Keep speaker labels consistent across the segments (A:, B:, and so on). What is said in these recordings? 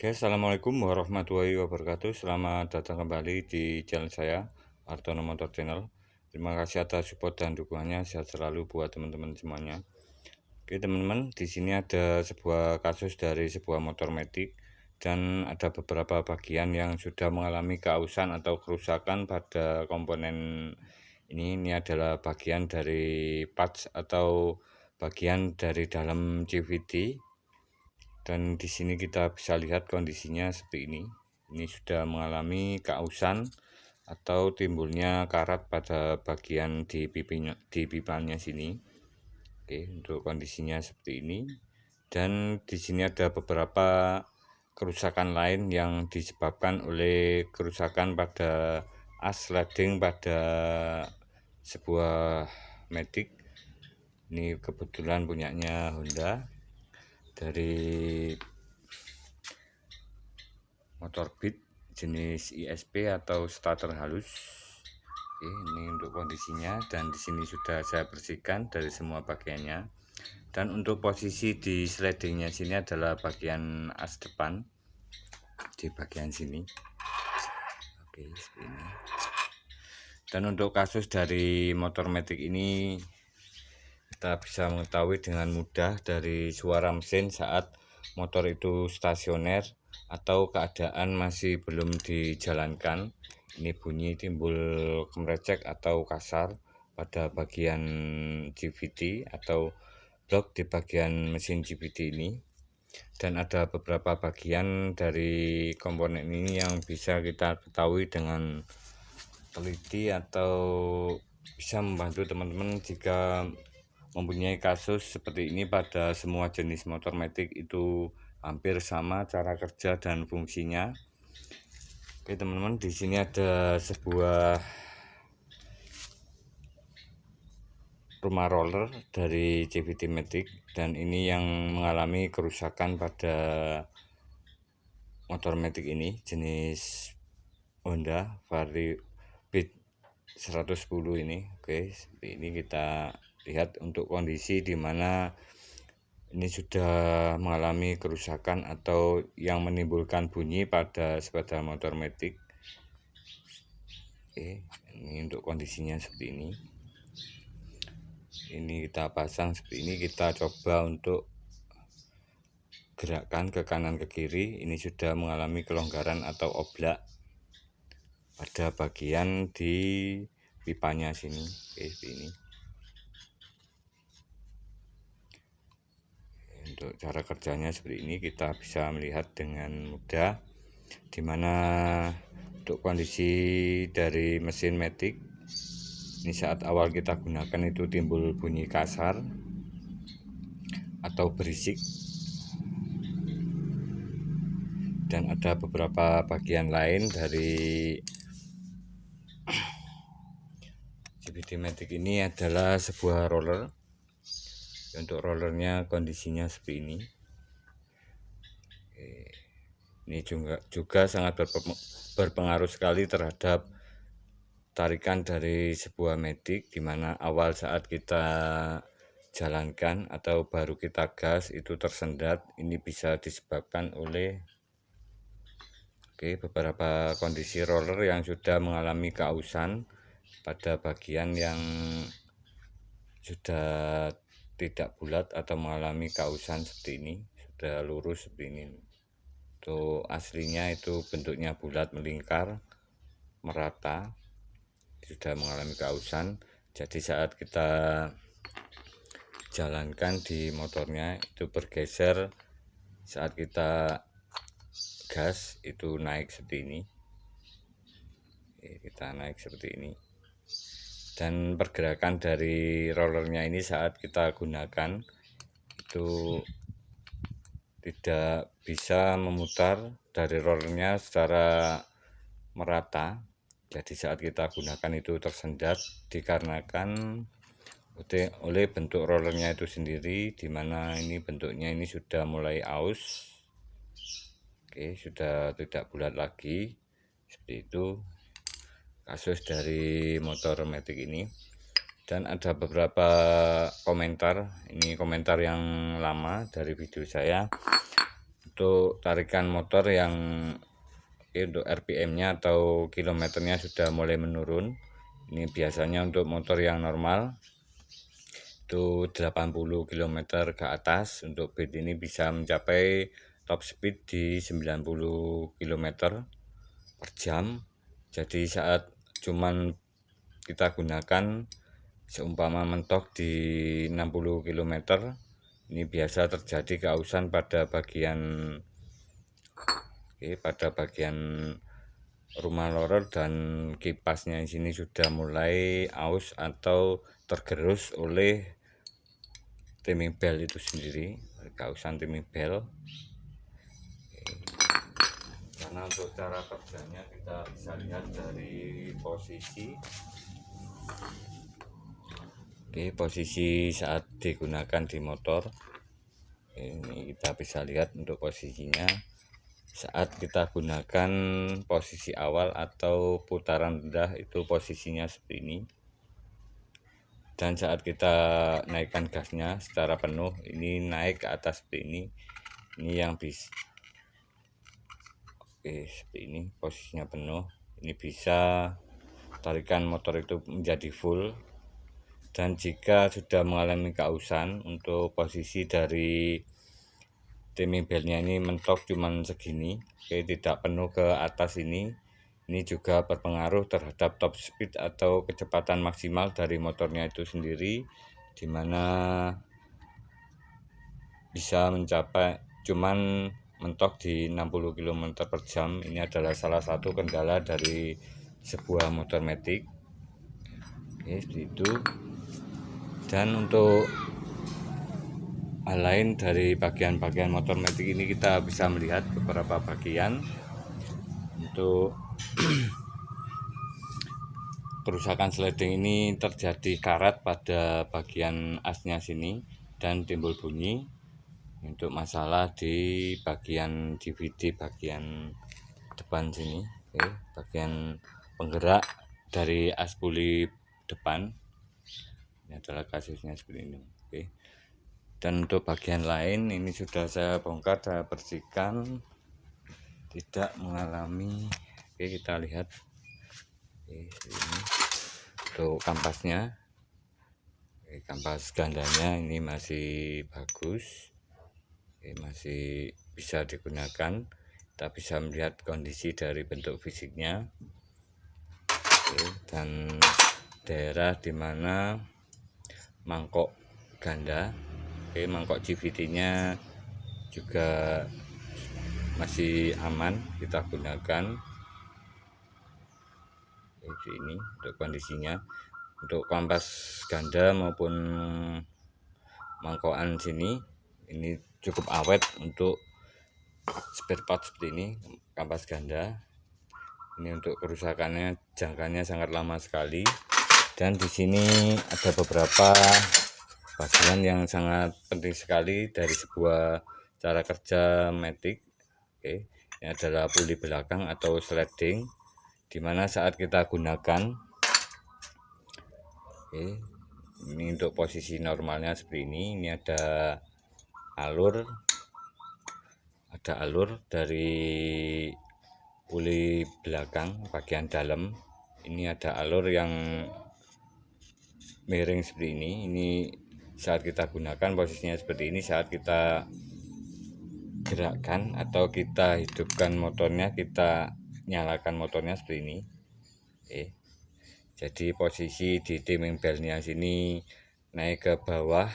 A: Oke, assalamualaikum warahmatullahi wabarakatuh. Selamat datang kembali di channel saya, Artono Motor Channel. Terima kasih atas support dan dukungannya. Sehat selalu buat teman-teman semuanya. Oke, teman-teman, di sini ada sebuah kasus dari sebuah motor metik dan ada beberapa bagian yang sudah mengalami keausan atau kerusakan pada komponen ini. Ini adalah bagian dari parts atau bagian dari dalam CVT. Dan di sini kita bisa lihat kondisinya seperti ini. Ini sudah mengalami keausan atau timbulnya karat pada bagian di pipanya sini. Oke, untuk kondisinya seperti ini. Dan di sini ada beberapa kerusakan lain yang disebabkan oleh kerusakan pada as sliding pada sebuah Matic. Ini kebetulan punyanya Honda dari motor Beat jenis ISP atau starter halus. Oke, ini untuk kondisinya dan di sini sudah saya bersihkan dari semua bagiannya. Dan untuk posisi di slidingnya sini adalah bagian as depan di bagian sini. Oke, seperti ini. Dan untuk kasus dari motor Matic ini kita bisa mengetahui dengan mudah dari suara mesin saat motor itu stasioner atau keadaan masih belum dijalankan. Ini bunyi timbul kemrecek atau kasar pada bagian CVT atau blok di bagian mesin CVT ini. Dan ada beberapa bagian dari komponen ini yang bisa kita ketahui dengan teliti atau bisa membantu teman-teman jika mempunyai kasus seperti ini pada semua jenis motor Matic itu hampir sama cara kerja dan fungsinya. Oke, teman-teman, di sini ada sebuah rumah roller dari CVT Matic dan ini yang mengalami kerusakan pada motor Matic ini jenis Honda Vario Beat 110 ini. Oke, seperti ini kita lihat untuk kondisi di mana ini sudah mengalami kerusakan atau yang menimbulkan bunyi pada sepeda motor Matic. Oke, ini untuk kondisinya seperti ini. Ini kita pasang seperti ini, kita coba untuk gerakkan ke kanan ke kiri. Ini sudah mengalami kelonggaran atau oblak pada bagian di pipanya sini. Oke, seperti ini. Untuk cara kerjanya seperti ini kita bisa melihat dengan mudah dimana untuk kondisi dari mesin Matic ini saat awal kita gunakan itu timbul bunyi kasar atau berisik, dan ada beberapa bagian lain dari CVT Matic ini adalah sebuah roller. Untuk rollernya kondisinya seperti ini. Ini juga sangat berpengaruh sekali terhadap tarikan dari sebuah Matic, dimana awal saat kita jalankan atau baru kita gas itu tersendat. Ini bisa disebabkan oleh beberapa kondisi roller yang sudah mengalami keausan pada bagian yang sudah tidak bulat atau mengalami keausan seperti ini, sudah lurus seperti ini. Untuk aslinya itu bentuknya bulat melingkar merata, sudah mengalami keausan. Jadi saat kita jalankan di motornya itu bergeser, saat kita gas itu naik seperti ini. Kita naik seperti ini, dan pergerakan dari rollernya ini saat kita gunakan itu tidak bisa memutar dari rollernya secara merata. Jadi saat kita gunakan itu tersendat dikarenakan oleh bentuk rollernya itu sendiri, dimana ini bentuknya ini sudah mulai aus. Oke, sudah tidak bulat lagi. Seperti itu kasus dari motor Matic ini. Dan ada beberapa komentar, ini komentar yang lama dari video saya. untuk tarikan motor yang untuk RPM-nya atau kilometernya sudah mulai menurun. Ini biasanya untuk motor yang normal itu 80 km ke atas. Untuk beat ini bisa mencapai top speed di 90 km per jam. Jadi saat cuman kita gunakan seumpama mentok di 60 km, ini biasa terjadi keausan pada bagian rumah lorer, dan kipasnya di sini sudah mulai aus atau tergerus oleh timing belt itu sendiri, keausan timing belt. Karena untuk cara kerjanya kita bisa lihat dari posisi saat digunakan di motor. Ini kita bisa lihat untuk posisinya saat kita gunakan posisi awal atau putaran rendah, itu posisinya seperti ini. Dan saat kita naikkan gasnya secara penuh, ini naik ke atas seperti ini. Ini yang bisa seperti ini, posisinya penuh. Ini bisa tarikan motor itu menjadi full. Dan jika sudah mengalami keausan, untuk posisi dari timing beltnya ini mentok cuman segini, tidak penuh ke atas ini juga berpengaruh terhadap top speed atau kecepatan maksimal dari motornya itu sendiri, dimana bisa mencapai cuman mentok di 60 km per jam. Ini adalah salah satu kendala dari sebuah motor matic. Seperti itu. Dan untuk hal lain dari bagian-bagian motor matic ini, kita bisa melihat beberapa bagian untuk kerusakan sliding ini terjadi karat pada bagian asnya sini dan timbul bunyi. Untuk masalah di bagian DVD bagian depan sini, bagian penggerak dari as puli depan, ini adalah kasusnya seperti ini. Dan untuk bagian lain ini sudah saya bongkar, saya bersihkan, tidak mengalami. Kita lihat ini untuk kampasnya, kampas gandanya ini masih bagus, masih bisa digunakan. Kita bisa melihat kondisi dari bentuk fisiknya, dan daerah dimana mangkok ganda, mangkok CVT nya juga masih aman kita gunakan. Ini untuk kondisinya. Untuk kampas ganda maupun mangkokan sini ini cukup awet untuk spare part seperti ini. Kampas ganda ini untuk kerusakannya, jangkanya sangat lama sekali. Dan di sini ada beberapa bagian yang sangat penting sekali dari sebuah cara kerja matic. Ini adalah puli belakang atau sliding, dimana saat kita gunakan, ini untuk posisi normalnya seperti ini. Ini ada alur dari puli belakang bagian dalam. Ini ada alur yang miring seperti ini. Ini saat kita gunakan posisinya seperti ini. Saat kita gerakkan atau kita hidupkan motornya, kita nyalakan motornya seperti ini. Jadi posisi di timing beltnya sini naik ke bawah,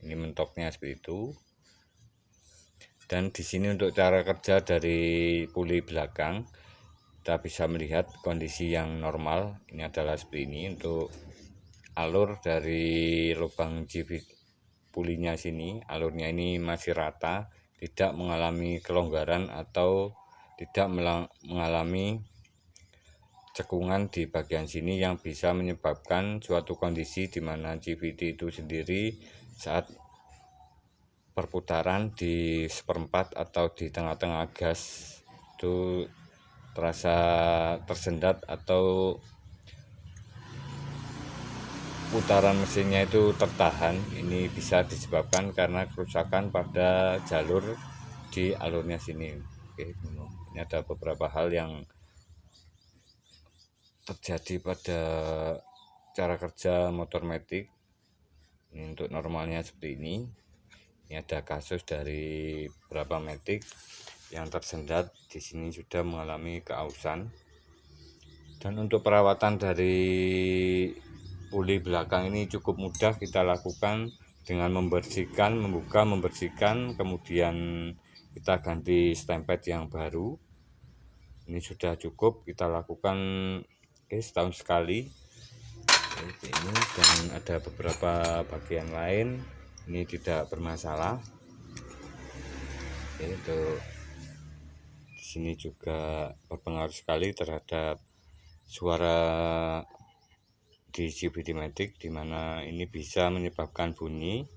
A: ini mentoknya seperti itu. Dan di sini untuk cara kerja dari puli belakang, kita bisa melihat kondisi yang normal. Ini adalah seperti ini. Untuk alur dari lubang pulinya sini, alurnya ini masih rata, tidak mengalami kelonggaran atau tidak mengalami cekungan di bagian sini yang bisa menyebabkan suatu kondisi di mana CVT itu sendiri saat perputaran di seperempat atau di tengah-tengah gas itu terasa tersendat atau putaran mesinnya itu tertahan. Ini bisa disebabkan karena kerusakan pada jalur di alurnya sini. Oke, ini ada beberapa hal yang terjadi pada cara kerja motor matic. Ini untuk normalnya seperti ini. Ini ada kasus dari beberapa matic yang tersendat di sini sudah mengalami keausan. Dan untuk perawatan dari puli belakang ini cukup mudah kita lakukan dengan membersihkan, membersihkan, kemudian kita ganti stempet yang baru. Ini sudah cukup kita lakukan setahun sekali. Ini dan ada beberapa bagian lain ini tidak bermasalah. Untuk di sini juga berpengaruh sekali terhadap suara di CVT matic, dimana ini bisa menyebabkan bunyi.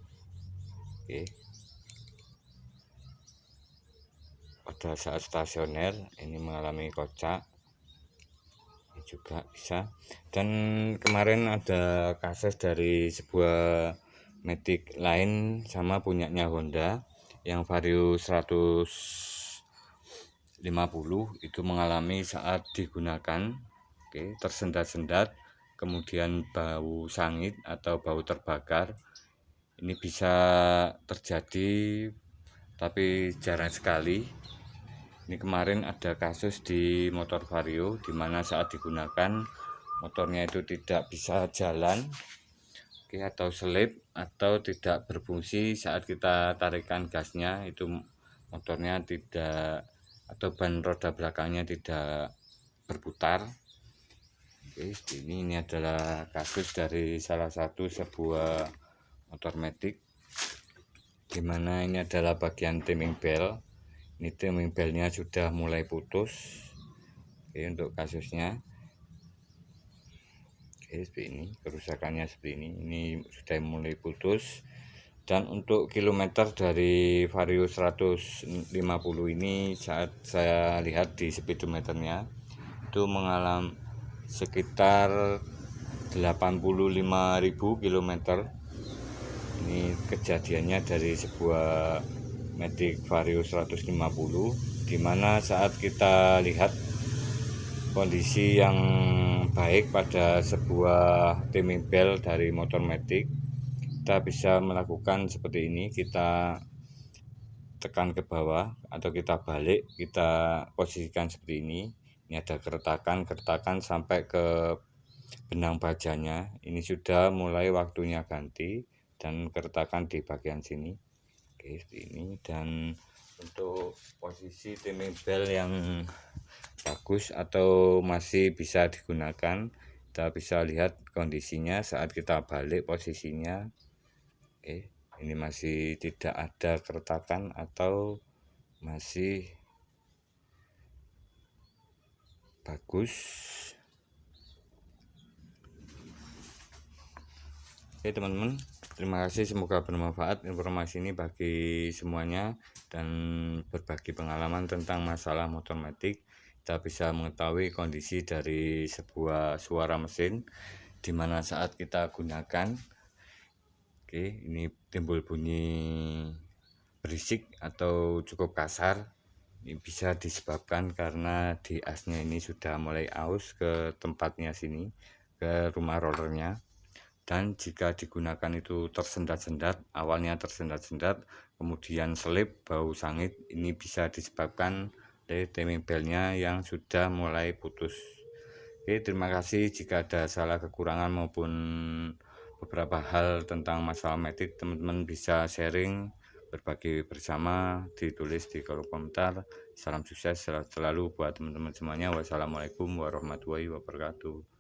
A: Pada saat stasioner ini mengalami kocak, ini juga bisa. Dan kemarin ada kasus dari sebuah matic lain sama punyanya Honda yang Vario 150 itu mengalami saat digunakan tersendat-sendat, kemudian bau sangit atau bau terbakar. Ini bisa terjadi tapi jarang sekali. Ini kemarin ada kasus di motor Vario di mana saat digunakan motornya itu tidak bisa jalan atau selip atau tidak berfungsi saat kita tarikan gasnya, itu motornya tidak atau ban roda belakangnya tidak berputar. Ini adalah kasus dari salah satu sebuah motor matic, dimana ini adalah bagian timing belt. Ini timing beltnya sudah mulai putus. Untuk kasusnya seperti ini, kerusakannya seperti ini sudah mulai putus. Dan untuk kilometer dari Vario 150 ini saat saya lihat di speedometernya itu mengalami sekitar 85.000 km. Ini kejadiannya dari sebuah matic Vario 150, dimana saat kita lihat kondisi yang baik pada sebuah timing belt dari motor matic, kita bisa melakukan seperti ini. Kita tekan ke bawah atau kita balik, kita posisikan seperti ini. Ini ada keretakan sampai ke benang bajanya. Ini sudah mulai waktunya ganti dan keretakan di bagian sini. Seperti ini. Dan untuk posisi timing belt yang bagus atau masih bisa digunakan, kita bisa lihat kondisinya saat kita balik posisinya. Ini masih tidak ada keretakan atau masih bagus. Teman-teman, terima kasih, semoga bermanfaat informasi ini bagi semuanya dan berbagi pengalaman tentang masalah motor matic. Kita bisa mengetahui kondisi dari sebuah suara mesin dimana saat kita gunakan ini timbul bunyi berisik atau cukup kasar. Ini bisa disebabkan karena di asnya ini sudah mulai aus ke tempatnya sini, ke rumah rollernya. Dan jika digunakan itu tersendat-sendat, awalnya tersendat-sendat, kemudian selip, bau sangit, ini bisa disebabkan dari timing beltnya yang sudah mulai putus. Terima kasih. Jika ada salah kekurangan maupun beberapa hal tentang masalah matic, teman-teman bisa sharing, berbagi bersama, ditulis di kolom komentar. Salam sukses selalu buat teman-teman semuanya. Wassalamualaikum warahmatullahi wabarakatuh.